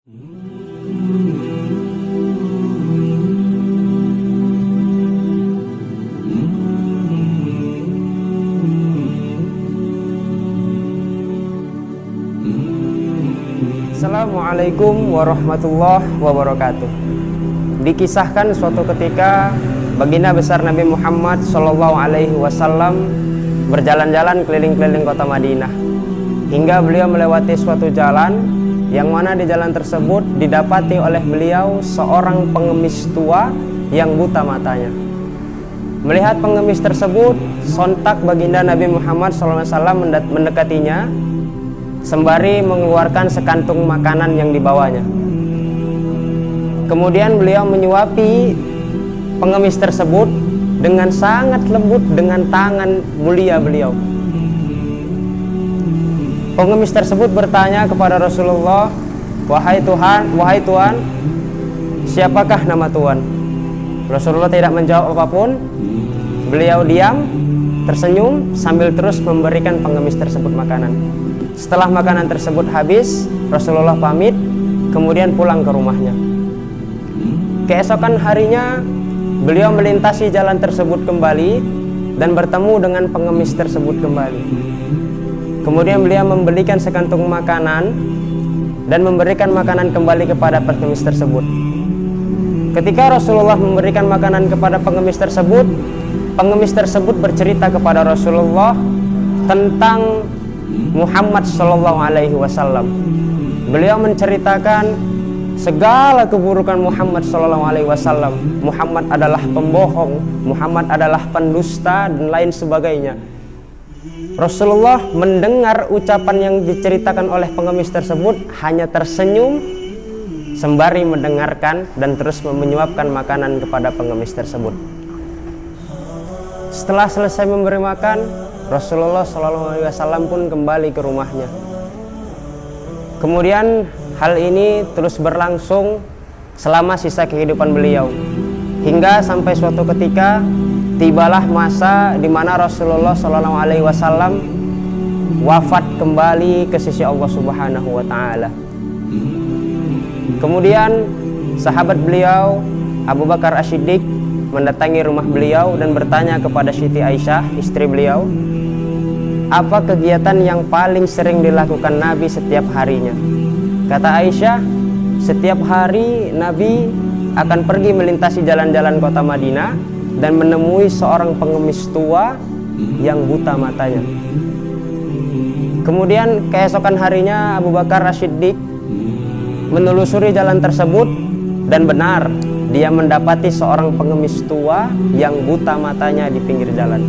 Assalamualaikum warahmatullahi wabarakatuh. Dikisahkan suatu ketika baginda besar Nabi Muhammad SAW berjalan-jalan keliling-keliling kota Madinah, hingga beliau melewati suatu jalan yang mana di jalan tersebut didapati oleh beliau seorang pengemis tua yang buta matanya. Melihat pengemis tersebut, sontak baginda Nabi Muhammad SAW mendekatinya sembari mengeluarkan sekantung makanan yang dibawanya. Kemudian beliau menyuapi pengemis tersebut dengan sangat lembut dengan tangan mulia beliau. Pengemis tersebut bertanya kepada Rasulullah, wahai Tuhan, siapakah nama Tuhan? Rasulullah tidak menjawab apapun. Beliau diam, tersenyum sambil terus memberikan pengemis tersebut makanan. Setelah makanan tersebut habis, Rasulullah pamit, kemudian pulang ke rumahnya. Keesokan harinya, beliau melintasi jalan tersebut kembali dan bertemu dengan pengemis tersebut kembali. Kemudian beliau membelikan sekantung makanan dan memberikan makanan kembali kepada pengemis tersebut. Ketika Rasulullah memberikan makanan kepada pengemis tersebut bercerita kepada Rasulullah tentang Muhammad SAW. Beliau menceritakan segala keburukan Muhammad SAW. Muhammad adalah pembohong, Muhammad adalah pendusta dan lain sebagainya. Rasulullah mendengar ucapan yang diceritakan oleh pengemis tersebut hanya tersenyum sembari mendengarkan dan terus menyuapkan makanan kepada pengemis tersebut. Setelah selesai memberi makan, Rasulullah SAW pun kembali ke rumahnya. Kemudian hal ini terus berlangsung selama sisa kehidupan beliau, hingga sampai suatu ketika tibalah masa di mana Rasulullah SAW wafat kembali ke sisi Allah Subhanahu wa Ta'ala. Kemudian sahabat beliau Abu Bakar As-Siddiq mendatangi rumah beliau dan bertanya kepada Siti Aisyah, istri beliau, apa kegiatan yang paling sering dilakukan Nabi setiap harinya? Kata Aisyah, setiap hari Nabi akan pergi melintasi jalan-jalan kota Madinah dan menemui seorang pengemis tua yang buta matanya. Kemudian keesokan harinya Abu Bakar As-Siddiq menelusuri jalan tersebut dan benar dia mendapati seorang pengemis tua yang buta matanya di pinggir jalan.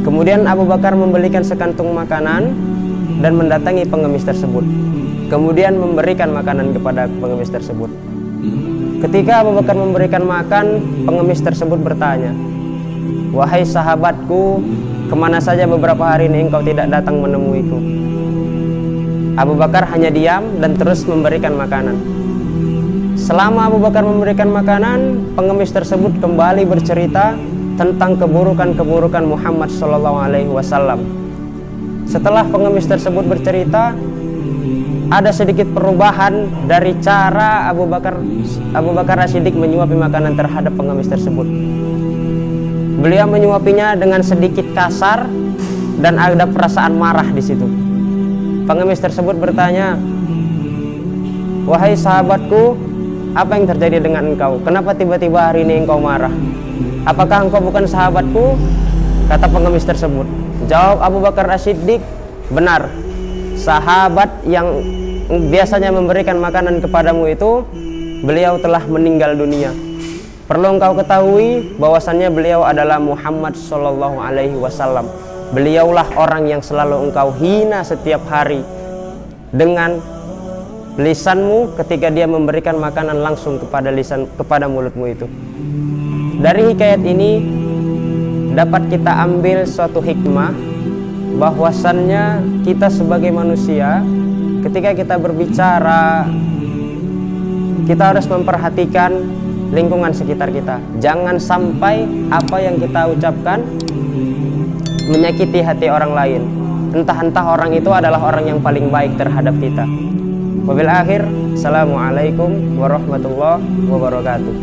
Kemudian Abu Bakar membelikan sekantung makanan dan mendatangi pengemis tersebut. Kemudian memberikan makanan kepada pengemis tersebut. Ketika Abu Bakar memberikan makan, pengemis tersebut bertanya, wahai sahabatku, kemana saja beberapa hari ini engkau tidak datang menemuiku? Abu Bakar hanya diam dan terus memberikan makanan. Selama Abu Bakar memberikan makanan, pengemis tersebut kembali bercerita tentang keburukan-keburukan Muhammad SAW. Setelah pengemis tersebut bercerita, ada sedikit perubahan dari cara Abu Bakar As-Siddiq menyuapi makanan terhadap pengemis tersebut. Beliau menyuapinya dengan sedikit kasar dan ada perasaan marah di situ. Pengemis tersebut bertanya, wahai sahabatku, apa yang terjadi dengan engkau? Kenapa tiba-tiba hari ini engkau marah? Apakah engkau bukan sahabatku? Kata pengemis tersebut. Jawab Abu Bakar As-Siddiq, benar. Sahabat yang biasanya memberikan makanan kepadamu itu, beliau telah meninggal dunia. Perlu engkau ketahui bahwasannya beliau adalah Muhammad SAW. Beliaulah orang yang selalu engkau hina setiap hari dengan lisanmu ketika dia memberikan makanan langsung kepada mulutmu itu. Dari hikayat ini dapat kita ambil suatu hikmah bahwasannya kita sebagai manusia ketika kita berbicara, kita harus memperhatikan lingkungan sekitar kita. Jangan sampai apa yang kita ucapkan menyakiti hati orang lain. Entah-entah orang itu adalah orang yang paling baik terhadap kita. Wabil akhir, assalamualaikum warahmatullahi wabarakatuh.